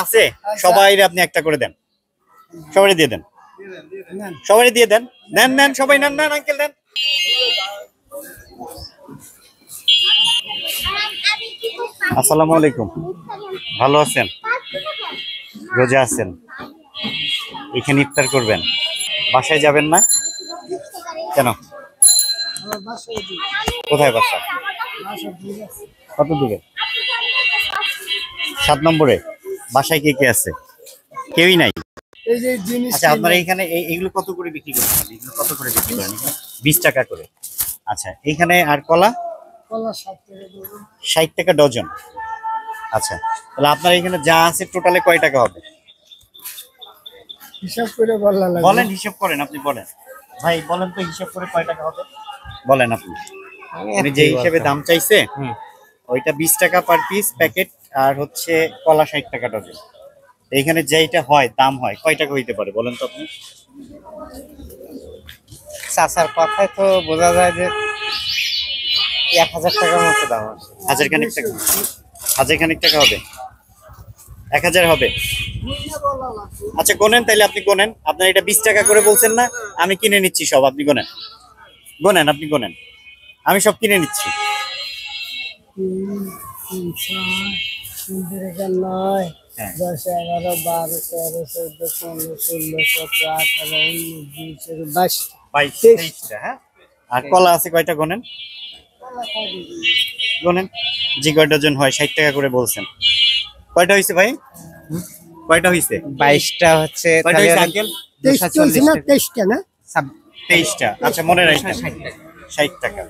আছে সবাই আপনি একটা করে দেন, সবাই দিয়ে দেন, সবাই দিয়ে দেন, নেন নেন সবাই নেন, নেন আঙ্কেল নেন। আসসালামু আলাইকুম, ভালো আছেন? রোজা আছেন, এখানে ইফতার করবেন, বাসায় যাবেন না কেন? কোথায় বাসা? কত দূরে? 7 নম্বরে। বাসায় কে কে আছে? কেউই নাই। আচ্ছা, আপনারা এখানে এইগুলো কত করে বিক্রি করেন? এগুলো কত করে বিক্রি করেন? 20 টাকা করে। আচ্ছা, এইখানে আর কলা? 60 টাকা ডজন। আচ্ছা, তাহলে আপনার এখানে যা আছে টোটালে কয় টাকা হবে? হিসাব করে বলেন, হিসাব করেন, আপনি বলেন ভাই, বলেন তো হিসাব করে কয় টাকা হবে বলেন আপনি। আমি যে হিসেবে দাম চাইছে ওইটা 20 টাকা পার পিস প্যাকেট, আর হচ্ছে কলা 60 টাকা ডজন। এইখানে যেইটা হয় দাম হয় কয় টাকা হইতে পারে বলেন তো আপনি? চাচার কথায় তো বোঝা যায় যে 1000 টাকার মতো দাম আছে। হাজার খানিক টাকা, হাজার খানিক টাকা হবে, 1000 হবে। আচ্ছা গোনেন, তাইলে আপনি গোনেন। আপনার এটা 20 টাকা করে বলছেন না, আমি কিনে নিচ্ছি সব, আপনি গোনেন, গোনেন, আপনি গোনেন, আমি সব কিনে নিচ্ছি। 10, 11, 12, 13, 14, 15, 16, 17, 18, 19, 20, 22, 22-23টা। হ্যাঁ, আর কলা আছে কয়টা গোনেন, গোনেন, যে কয় ডজন হয় 60 টাকা করে বলছেন। কয়টা হয়েছে ভাই, কয়টা হয়েছে? 22টা হচ্ছে কয়টা হয়েছে আঙ্কেল? 23টা না 23টা। আচ্ছা মনে রাখেন, 60 টাকা।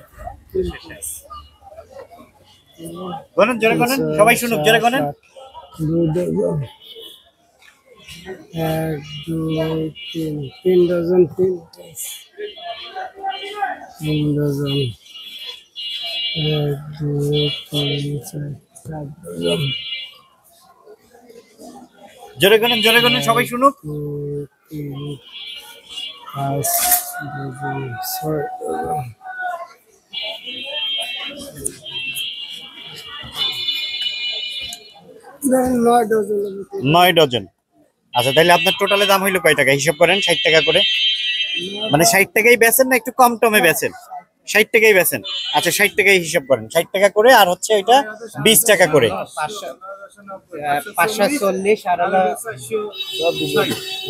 গোনেন, জোরে গোনেন, সবাই শুনুক, জোরে গোনেন। 1, 2, 3 ডজন, 3 ডজন, 1, 2, 3, 4, 5 ডজন, জোরে গোনেন, জোরে গোনেন, সবাই শুনুক। 2, 3, 5 ডজন, 6 ডজন, 9 ডজন, 9 ডজন। আচ্ছা, তাহলে আপনার টোটালে দাম হইলো কয় টাকা হিসাব করেন? 60 টাকা করে, মানে 60 টাকাই বেচেন না একটু কম টমে বেচেন? 60 টাকাই বেচেন। আচ্ছা 60 টাকাই হিসাব করেন, 60 টাকা করে, আর হচ্ছে এটা 20 টাকা করে। 540 আর হলো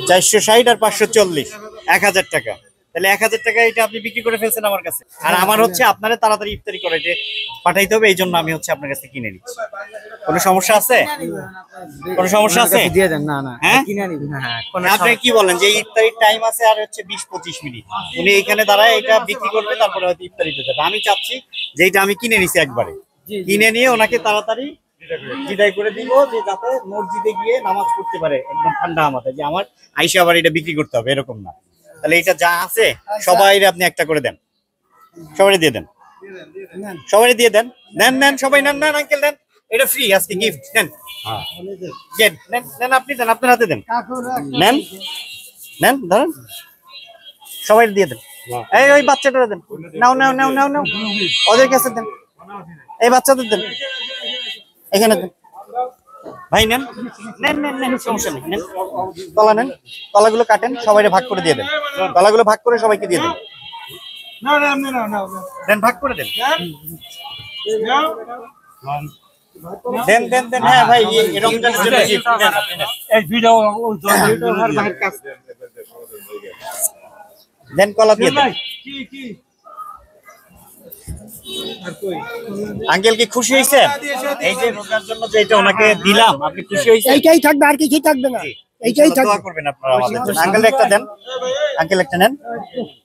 460 আর 540, 1000 টাকা। তাহলে 1000 টাকা এটা আপনি বিক্রি করে ফেলছেন আমার কাছে। আর আমার হচ্ছে আপনারা তাড়াতাড়ি ইফতারি করে এটা পাঠাইতে হবে, এই জন্য আমি হচ্ছে আপনার কাছে কিনে নিচ্ছি। কোনো সমস্যা আছে? কোনো সমস্যা আছে? দিয়ে দেন। না না হ্যাঁ, কিনে নিবি না। হ্যাঁ, আপনি কি বলেন যে ইফতারির টাইম আছে আর হচ্ছে 20-25 মিনিট, উনি এখানে দাঁড়ায় এটা বিক্রি করবে, তারপরে হয়তো ইফতারিতে যাবে। আমি চাচ্ছি যে এটা আমি কিনে নিছি একবারে, কিনে নিয়ে ওনাকে তাড়াতাড়ি বিদায় করে দিব, যে যাতে মসজিদে গিয়ে নামাজ পড়তে পারে একদম ঠান্ডা মাথায়, যে আমার আইসা আবার এটা বিক্রি করতে হবে এরকম না। তাহলে এটা যা আছে সবাই আপনি একটা করে দেন, সবাই দিয়ে দেন, সবাই দিয়ে দেন, নেন নেন সবাই নেন, নেন আঙ্কেল নেন, এটা ফ্রি আজকে গিফট, নেন নেন নেন, আপনি দেন, আপনার হাতে দেন, নেন নেন, ধরেন সবাই দিয়ে দেন। এই ওই বাচ্চাটা দেন, নাও নাও নাও নাও নাও, ওদের কাছে দেন, এই বাচ্চাদের দেন, এখানে দেন ভাই, নেন নেন নেন নেন, সমস্যা নেই, নেন কলা, নেন কলাগুলো কাটেন, সবাই ভাগ করে দিয়ে দেন, কলাগুলো ভাগ করে সবাইকে দিয়ে দেন, দেন ভাগ করে দেন, দেন দেন দেন। হ্যাঁ ভাই, এই রমজানের জন্য gift দেন আপনি, নেন। দেন কলা দিয়ে দেন। আঙ্কেল কি খুশি হয়েছে এই যে রোজার জন্য যে এটা ওনাকে দিলাম, আপনি খুশি হয়েছেন? এইটাই থাকবে, আর কিছুই থাকবে না। এইটাই দোয়া থাকবে। করবেন আপনারা আমাদের জন্য। আঙ্কেল একটা দেন, আঙ্কেল একটা নেন,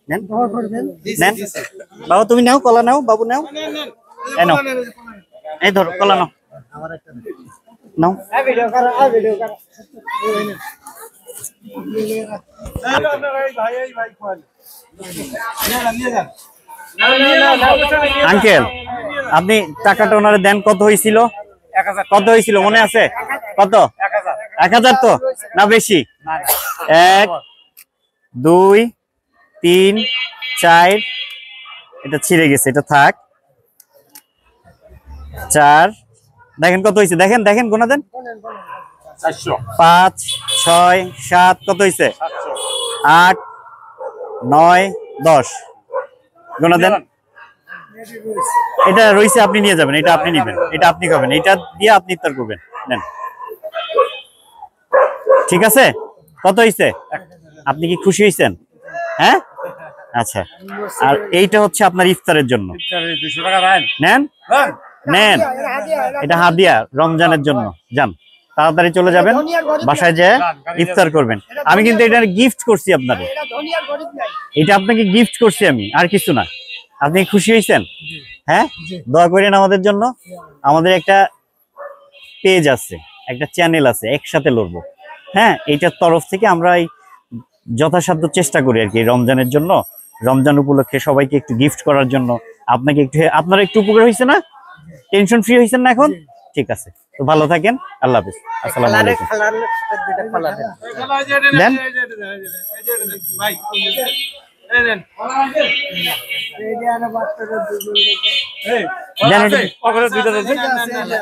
নেন নেন, বাবু তুমি নাও, কলা নাও, বাবু নাও, এই নাও, এই ধরো কলা নাও, নাও। আঙ্কেল আপনি টাকাটা ওনারে দেন, কত হয়েছিল? কত হয়েছিল মনে আছে? কত? 1000 তো না বেশি? 1, 2, 3, 4, এটা ছিঁড়ে গেছে, এটা থাক। 4, দেখেন কত হয়েছে, দেখেন দেখেন, গোনা দেন, 5 6 7 কত হইছে 8 9 10 গোনা দেন এটা রইছে আপনি নিয়ে যাবেন এটা আপনি নেবেন এটা আপনি খাবেন এটা দিয়ে আপনি ইফতার করবেন নেন ঠিক আছে কত হইছে আপনি কি খুশি হইছেন হ্যাঁ আচ্ছা আর এইটা হচ্ছে আপনার ইফতারের জন্য 200 টাকা দেন নেন নেন এটা হাদিয়া রমজানের জন্য যান তাড়াতাড়ি চলে যাবেন বাসায় যেয়ে ইফতার করবেন আমি কিন্তু এটা গিফট করছি আপনাকে এটা আপনাকে গিফট করছি আমি আর কিছু না আপনি খুশি হয়েছেন হ্যাঁ দোয়া করেন আমাদের জন্য আমাদের একটা পেজ আছে একটা চ্যানেল আছে একসাথে লড়বো হ্যাঁ এইটার তরফ থেকে আমরা এই যথাসাধ্য চেষ্টা করি আর কি রমজানের জন্য রমজান উপলক্ষে সবাইকে একটু গিফট করার জন্য আপনাকে একটু আপনারা একটু উপকার হয়েছে না টেনশন ফ্রি হয়েছেন না এখন ঠিক আছে তো ভালো থাকেন আল্লাহ হাফেজ আসসালামু আলাইকুম দেন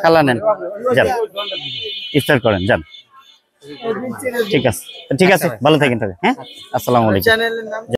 খালা নেন যান ইফতার করেন যান ঠিক আছে ভালো থাকেন তবে হ্যাঁ আসসালামু আলাইকুম